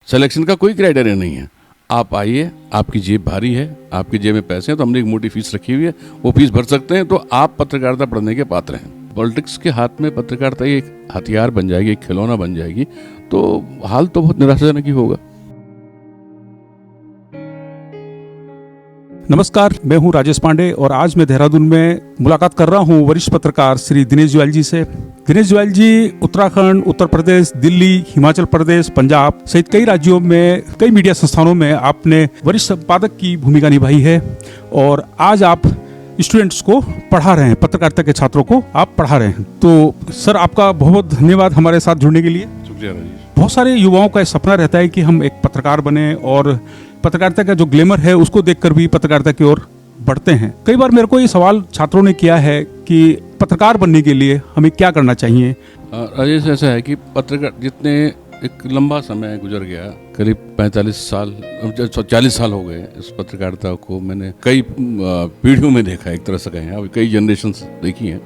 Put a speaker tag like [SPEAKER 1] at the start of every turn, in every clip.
[SPEAKER 1] Selection का कोई criteria नहीं है। आप आइए, आपकी जेब भारी है, आपकी जेब में पैसे हैं, तो हमने एक मोटी फीस रखी हुई है, वो फीस भर सकते हैं, तो आप पत्रकारिता पढ़ने के पात्र हैं। पॉलिटिक्स के हाथ में पत्रकारिता एक हथियार बन जाएगी, एक खिलौना बन जाएगी, तो हाल तो बहुत निराशाजनक ही होगा।
[SPEAKER 2] नमस्कार, मैं हूं राजेश पांडे और आज मैं देहरादून में मुलाकात कर रहा हूं वरिष्ठ पत्रकार श्री दिनेश जुएल जी से। दिनेश जुएल जी उत्तराखंड, उत्तर प्रदेश, दिल्ली, हिमाचल प्रदेश, पंजाब सहित कई राज्यों में कई मीडिया संस्थानों में आपने वरिष्ठ संपादक की भूमिका निभाई है और आज आप स्टूडेंट्स को पढ़ा रहे हैं, पत्रकारिता के छात्रों को आप पढ़ा रहे हैं। तो सर, आपका बहुत बहुत धन्यवाद हमारे साथ जुड़ने के लिए।
[SPEAKER 1] शुक्रिया राजेश।
[SPEAKER 2] बहुत सारे युवाओं का सपना रहता है कि हम एक पत्रकार बने और पत्रकारिता का जो ग्लैमर है उसको देखकर भी पत्रकारिता की ओर बढ़ते हैं। कई बार मेरे को ये सवाल छात्रों ने किया है कि पत्रकार बनने के लिए हमें क्या करना चाहिए।
[SPEAKER 1] राजेश, ऐसा है कि पत्रकार जितने एक लंबा समय गुजर गया, करीब 45 साल 40 साल हो गए इस पत्रकारिता को मैंने कई पीढ़ियों में देखा, एक तरह से कहें। अब कई जनरेशन देखी हैं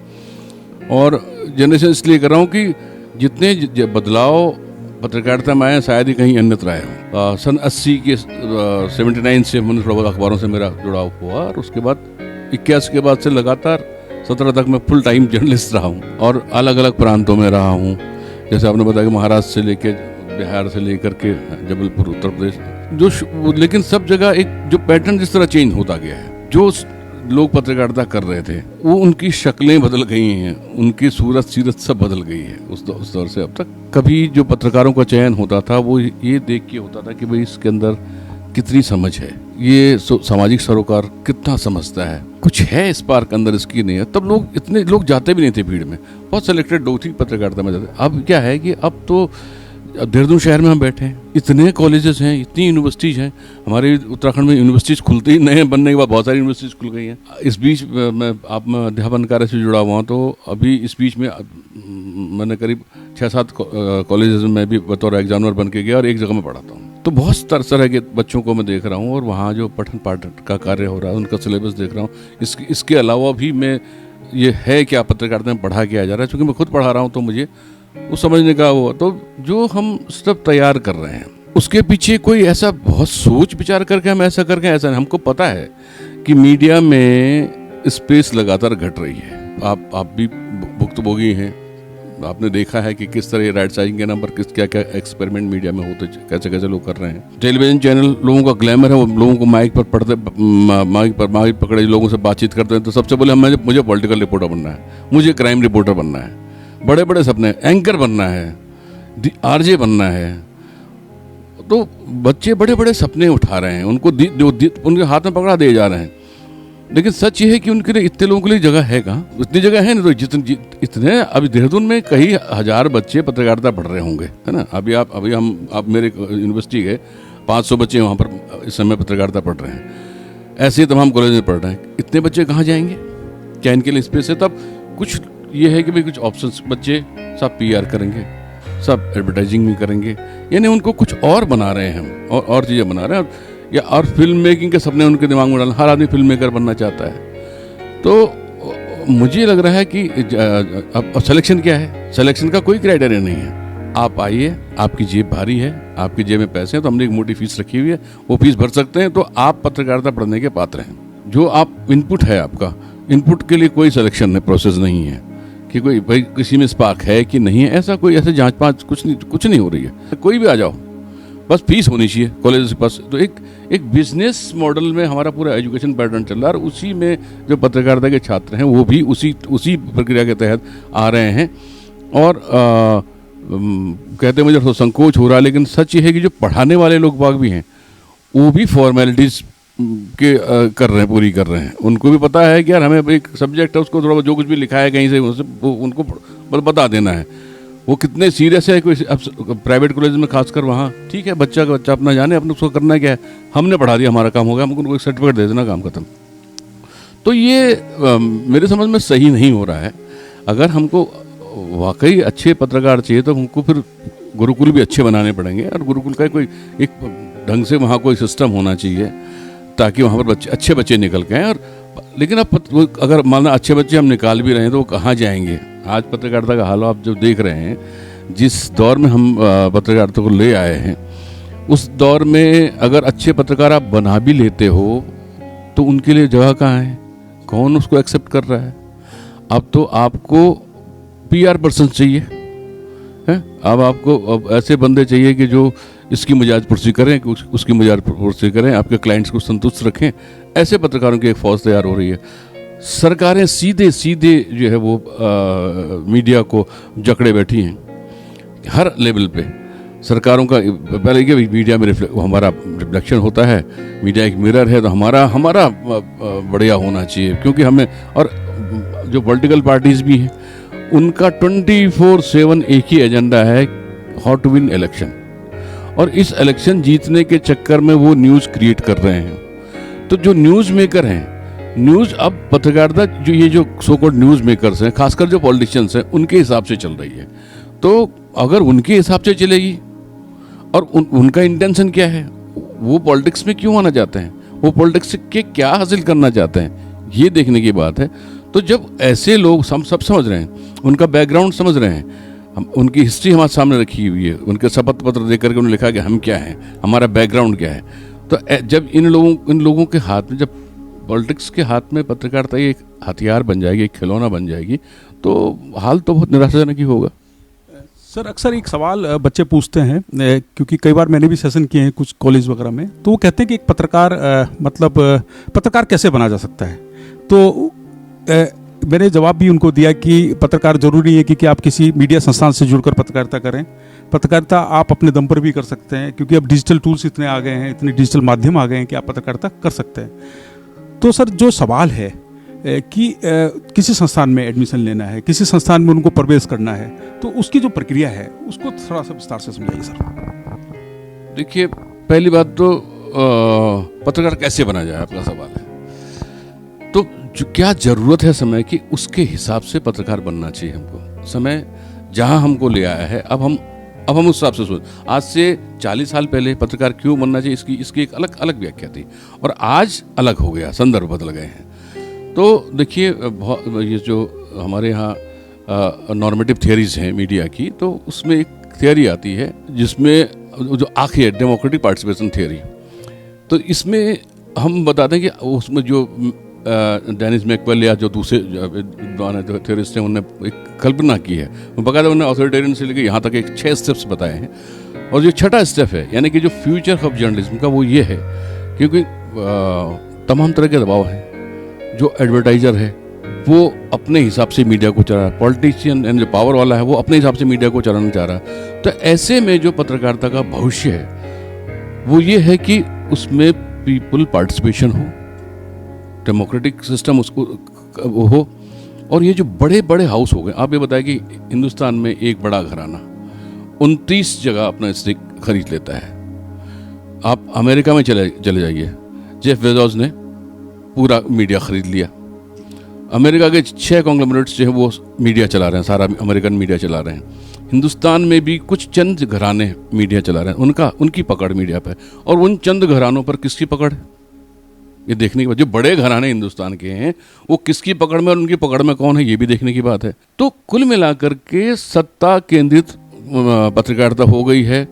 [SPEAKER 1] और जनरेशन इसलिए कर रहा हूँ कि जितने बदलाव पत्रकारिता में आए शायद ही कहीं अन्यत्र आए हों। सन 80 के 79 से मैंने थोड़ा बहुत अखबारों से मेरा जुड़ाव हुआ और उसके बाद 21 के बाद से लगातार 17 तक मैं फुल टाइम जर्नलिस्ट रहा हूँ और अलग अलग प्रांतों में रहा हूँ। जैसे आपने बताया कि महाराष्ट्र से लेकर बिहार से लेकर के जबलपुर, उत्तर प्रदेश, लेकिन सब जगह एक जो पैटर्न जिस तरह चेंज होता गया है, जो लोग पत्रकारिता कर रहे थे वो उनकी शक्लें बदल गई हैं, उनकी सूरत सीरत सब बदल गई है उस दौर से अब तक। कभी जो पत्रकारों का चयन होता था वो ये देख के होता था कि भाई इसके अंदर कितनी समझ है, ये सामाजिक सरोकार कितना समझता है, कुछ है इस पार्क अंदर इसकी नहीं है। तब लोग इतने लोग जाते भी नहीं थे भीड़ में, बहुत सिलेक्टेड लोग थी पत्रकारिता में जाते। अब क्या है कि अब तो देहरादून शहर में हम बैठे हैं, इतने कॉलेजेस हैं, इतनी यूनिवर्सिटीज हैं। हमारे उत्तराखंड में यूनिवर्सिटीज खुलते ही नए बनने के बाद बहुत सारी यूनिवर्सिटीज खुल गई हैं। इस बीच मैं अध्यापन कार्य से जुड़ा हुआ हूँ, तो अभी इस बीच में मैंने करीब 6-7 कॉलेजेस में भी बतौर एग्जामिनर बन के गया और एक जगह में पढ़ाता हूँ। तो बहुत तरह के बच्चों को मैं देख रहा हूँ और वहाँ जो पठन पाठन का कार्य हो रहा है, उनका सिलेबस देख रहा हूँ। इसके अलावा भी मैं ये है क्या पत्रकारिता में पढ़ा किया जा रहा है, क्योंकि मैं खुद पढ़ा रहा हूँ तो मुझे वो समझने का वो। तो जो हम सब तैयार कर रहे हैं उसके पीछे कोई ऐसा बहुत सोच विचार करके हम ऐसा करके ऐसा नहीं। हमको पता है कि मीडिया में स्पेस लगातार घट रही है। आप भी भुक्तभोगी हैं, आपने देखा है कि किस तरह राइट साइजिंग के नाम पर क्या क्या एक्सपेरिमेंट मीडिया में होते, कैसे कैसे लोग कर रहे हैं। टेलीविजन चैनल लोगों का ग्लैमर है, वो लोगों को माइक पकड़े लोगों से बातचीत करते हैं। तो सबसे पहले मुझे पॉलिटिकल रिपोर्टर बनना है, मुझे क्राइम रिपोर्टर बनना है, बड़े बड़े सपने, एंकर बनना है, आरजे बनना है। तो बच्चे बड़े बड़े सपने उठा रहे हैं, उनको उनके हाथ में पकड़ा दिए जा रहे हैं। लेकिन सच ये है कि उनके लिए इतने लोगों के लिए जगह है कहाँ? इतनी जगह है नहीं। तो इतने अभी देहरादून में कई हजार बच्चे पत्रकारिता पढ़ रहे होंगे, है ना। आप मेरे यूनिवर्सिटी गए, 500 बच्चे वहाँ पर इस समय पत्रकारिता पढ़ रहे हैं। ऐसे ही तमाम कॉलेज में पढ़ रहे हैं। इतने बच्चे कहाँ जाएंगे? क्या इनके लिए स्पेस है? तब कुछ ये है कि भाई कुछ ऑप्शंस, बच्चे सब PR करेंगे, सब एडवर्टाइजिंग भी करेंगे, यानी उनको कुछ और बना रहे हैं हम, और चीज़ें बना रहे हैं। या और फिल्म मेकिंग के सपने उनके दिमाग में डालना। हर आदमी फिल्म मेकर बनना चाहता है। तो मुझे लग रहा है कि अब सिलेक्शन क्या है? सिलेक्शन का कोई क्राइटेरिया नहीं है। आप आइए, आपकी जेब भारी है, आपकी जेब में पैसे हैं, तो हमने एक मोटी फीस रखी हुई है, वो फीस भर सकते हैं, तो आप पत्रकारिता पढ़ने के पात्र हैं। जो आप इनपुट है, आपका इनपुट के लिए कोई सिलेक्शन प्रोसेस नहीं है कि कोई भाई किसी में स्पार्क है कि नहीं है, ऐसा कोई ऐसे जांच पाँच कुछ नहीं हो रही है। कोई भी आ जाओ, बस फीस होनी चाहिए कॉलेज के पास। तो एक बिजनेस मॉडल में हमारा पूरा एजुकेशन पैटर्न चल रहा है और उसी में जो पत्रकारिता के छात्र हैं वो भी उसी प्रक्रिया के तहत आ रहे हैं। और कहते हैं मुझे थोड़ा संकोच हो रहा है, लेकिन सच ये है कि जो पढ़ाने वाले लोग बाग भी हैं वो भी फॉर्मेलिटीज़ कर रहे हैं, पूरी कर रहे हैं। उनको भी पता है कि यार हमें एक सब्जेक्ट है, उसको थोड़ा जो कुछ भी लिखा है कहीं से उनको बता देना है। वो कितने सीरियस है। कोई अब प्राइवेट कॉलेज में खासकर वहाँ ठीक है, बच्चा अपना जाने, अपने उसको करना क्या है, हमने पढ़ा दिया, हमारा काम हो गया, हमको उनको एक सर्टिफिकेट दे देना, काम खत्म। तो ये मेरे समझ में सही नहीं हो रहा है। अगर हमको वाकई अच्छे पत्रकार चाहिए तो हमको फिर गुरुकुल भी अच्छे बनाने पड़ेंगे और गुरुकुल का कोई एक ढंग से वहाँ कोई सिस्टम होना चाहिए ताकि वहाँ पर अच्छे बच्चे निकल के आएँ। और लेकिन अब अगर माना अच्छे बच्चे हम निकाल भी रहे हैं तो वो कहाँ जाएंगे? आज पत्रकारिता का हाल आप जो देख रहे हैं, जिस दौर में हम पत्रकारिता को ले आए हैं, उस दौर में अगर अच्छे पत्रकार आप बना भी लेते हो तो उनके लिए जगह कहाँ है, कौन उसको एक्सेप्ट कर रहा है। अब तो आपको पीआर पर्सन चाहिए है, अब आपको अब ऐसे बंदे चाहिए कि जो इसकी मिजाज पुरसी करें, उसकी मिजाज पुरसी करें, आपके क्लाइंट्स को संतुष्ट रखें। ऐसे पत्रकारों की एक फौज तैयार हो रही है। सरकारें सीधे सीधे जो है वो मीडिया को जकड़े बैठी हैं हर लेवल पे। सरकारों का पहले ये मीडिया में हमारा रिफ्लेक्शन होता है, मीडिया एक मिरर है, तो हमारा बढ़िया होना चाहिए, क्योंकि हमें, और जो पॉलिटिकल पार्टीज भी हैं उनका 24/7 एक ही एजेंडा है, हाउ टू विन इलेक्शन। और इस इलेक्शन जीतने के चक्कर में वो न्यूज़ क्रिएट कर रहे हैं। तो जो न्यूज़ मेकर हैं, न्यूज़ अब पत्रकारिता जो ये जो सो कॉल्ड न्यूज़ मेकर्स हैं, खासकर जो पॉलिटिशियंस हैं, उनके हिसाब से चल रही है। तो अगर उनके हिसाब से चलेगी और उनका इंटेंशन क्या है, वो पॉलिटिक्स में क्यों आना चाहते हैं, वो पॉलिटिक्स के क्या हासिल करना चाहते हैं, ये देखने की बात है। तो जब ऐसे लोग सब समझ रहे हैं, उनका बैकग्राउंड समझ रहे हैं, हम उनकी हिस्ट्री हमारे सामने रखी हुई है, उनके शपथ पत्र देकर के उन्होंने लिखा कि हम क्या हैं, हमारा बैकग्राउंड क्या है। तो जब इन लोगों के हाथ में, जब पॉलिटिक्स के हाथ में पत्रकारिता एक हथियार बन जाएगी, एक खिलौना बन जाएगी, तो हाल तो बहुत निराशाजनक ही होगा।
[SPEAKER 2] सर, अक्सर एक सवाल बच्चे पूछते हैं, क्योंकि कई बार मैंने भी सेशन किए हैं कुछ कॉलेज वगैरह में, तो वो कहते हैं कि एक पत्रकार पत्रकार कैसे बना जा सकता है। तो मैंने जवाब भी उनको दिया कि पत्रकार जरूरी है कि आप किसी मीडिया संस्थान से जुड़कर पत्रकारिता करें। पत्रकारिता आप अपने दम पर भी कर सकते हैं, क्योंकि अब डिजिटल टूल्स इतने आ गए हैं, इतने डिजिटल माध्यम आ गए हैं कि आप पत्रकारिता कर सकते हैं। तो सर, जो सवाल है कि किसी संस्थान में एडमिशन लेना है, किसी संस्थान में उनको प्रवेश करना है, तो उसकी जो प्रक्रिया है उसको थोड़ा सा विस्तार से समझाइए सर।
[SPEAKER 1] देखिए, पहली बात तो पत्रकार कैसे बना जाए, आपका सवाल है। तो क्या ज़रूरत है समय की, उसके हिसाब से पत्रकार बनना चाहिए हमको। समय जहाँ हमको ले आया है, अब हम उस हिसाब से सोच। आज से 40 साल पहले पत्रकार क्यों बनना चाहिए, इसकी एक अलग व्याख्या थी, और आज अलग हो गया, संदर्भ बदल गए हैं। तो देखिए, ये जो हमारे यहाँ नॉर्मेटिव थियरीज हैं मीडिया की, तो उसमें एक थियरी आती है जिसमें जो आखिर है डेमोक्रेटिक पार्टिसिपेशन थियरी। तो इसमें हम बताते हैं कि उसमें जो डेनिस मैकवेल या जो दूसरे जो थियरिस्ट हैं, उन्होंने एक कल्पना की है, बकायदा उन्होंने ऑथोरिटेरियन से लेकर यहाँ तक एक 6 स्टेप्स बताए हैं। और जो छठा स्टेप है, यानी कि जो फ्यूचर ऑफ जर्नलिज्म का, वो ये है, क्योंकि तमाम तरह के दबाव हैं। जो एडवर्टाइजर है वो अपने हिसाब से मीडिया को चला रहा है, पॉलिटिशियन एंड जो पावर वाला है वो अपने हिसाब से मीडिया को चलाना चाह रहा है। तो ऐसे में जो पत्रकारिता का भविष्य है वो ये है कि उसमें पीपल पार्टिसिपेशन हो, डेमोक्रेटिक सिस्टम उसको वो हो। और ये जो बड़े बड़े हाउस हो गए, आप ये बताएं कि हिंदुस्तान में एक बड़ा घराना 29 जगह अपना स्टेक खरीद लेता है। आप अमेरिका में चले जाइए, जेफ बेजोस ने पूरा मीडिया खरीद लिया। अमेरिका के 6 कॉन्ग्लोमरेट्स जो है वो मीडिया चला रहे हैं, सारा अमेरिकन मीडिया चला रहे हैं। हिंदुस्तान में भी कुछ चंद घराने मीडिया चला रहे हैं, उनकी पकड़ मीडिया पे। और उन चंद घरानों पर किसकी पकड़ है, ये देखने की बात। जो बड़े घराने हिंदुस्तान के हैं वो किसकी पकड़ में और उनकी पकड़ में कौन है, ये भी देखने की बात है। तो कुल मिलाकर के सत्ता केंद्रित पत्रकारिता हो गई है,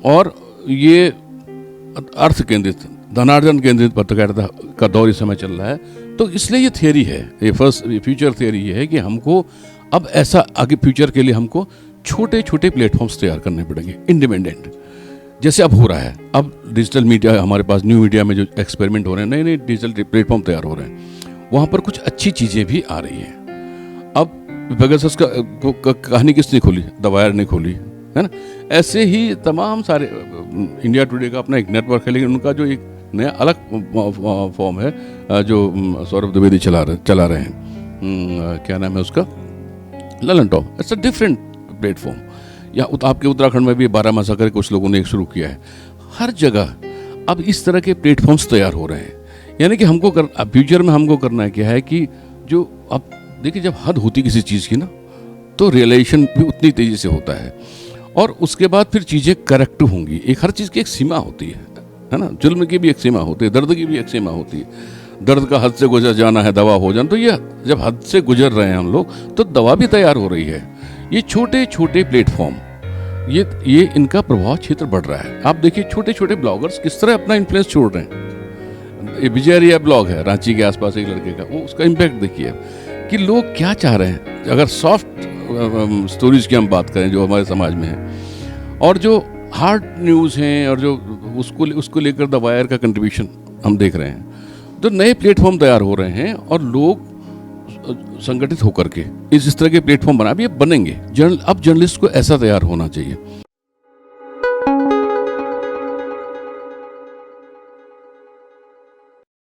[SPEAKER 1] और ये अर्थ केंद्रित, धनार्जन केंद्रित पत्रकारिता का दौर इस समय चल रहा है। तो इसलिए ये थियरी है, ये फ्यूचर थियरी ये है कि हमको अब ऐसा आगे फ्यूचर के लिए हमको छोटे छोटे प्लेटफॉर्म्स तैयार करने पड़ेंगे, इंडिपेंडेंट, जैसे अब हो रहा है। अब डिजिटल मीडिया, हमारे पास न्यू मीडिया में जो एक्सपेरिमेंट हो रहे हैं, नए नए डिजिटल प्लेटफॉर्म तैयार हो रहे हैं, वहाँ पर कुछ अच्छी चीज़ें भी आ रही हैं। अब पेगासस का कहानी किसने खोली, द वायर ने खोली, है ना। ऐसे ही तमाम सारे, इंडिया टुडे का अपना एक नेटवर्क है, लेकिन उनका जो एक नया अलग फॉर्म है जो सौरभ द्विवेदी चला रहे हैं, क्या नाम है उसका, Lalan top. It's a different platform. या आपके उत्तराखंड में भी 12 मासा करके कुछ लोगों ने एक शुरू किया है। हर जगह अब इस तरह के प्लेटफॉर्म्स तैयार हो रहे हैं। यानी कि हमको फ्यूचर में हमको करना है क्या है कि जो अब देखिए, जब हद होती किसी चीज़ की ना, तो रियलाइजेशन भी उतनी तेज़ी से होता है, और उसके बाद फिर चीज़ें करेक्ट होंगी। एक हर चीज़ की एक सीमा होती है ना। जुल्म की भी एक सीमा होती है, दर्द की भी एक सीमा होती है। दर्द का हद से गुजर जाना है, दवा हो जाना। तो ये जब हद से गुजर रहे हैं हम लोग, तो दवा भी तैयार हो रही है। ये छोटे छोटे प्लेटफॉर्म, ये इनका प्रभाव क्षेत्र बढ़ रहा है। आप देखिए छोटे छोटे ब्लॉगर्स किस तरह अपना इन्फ्लुएंस छोड़ रहे हैं। ये विजयरिया ब्लॉग है रांची के आसपास एक लड़के का, वो उसका इम्पैक्ट देखिए कि लोग क्या चाह रहे हैं। अगर सॉफ्ट स्टोरीज की हम बात करें जो हमारे समाज में है, और जो हार्ड न्यूज़ हैं, और जो उसको लेकर द वायर का कंट्रीब्यूशन हम देख रहे हैं, तो नए प्लेटफॉर्म तैयार हो रहे हैं और लोग संगठित होकर के इस तरह के प्लेटफॉर्म बना, अब ये बनेंगे। अब जर्नलिस्ट को ऐसा तैयार होना चाहिए।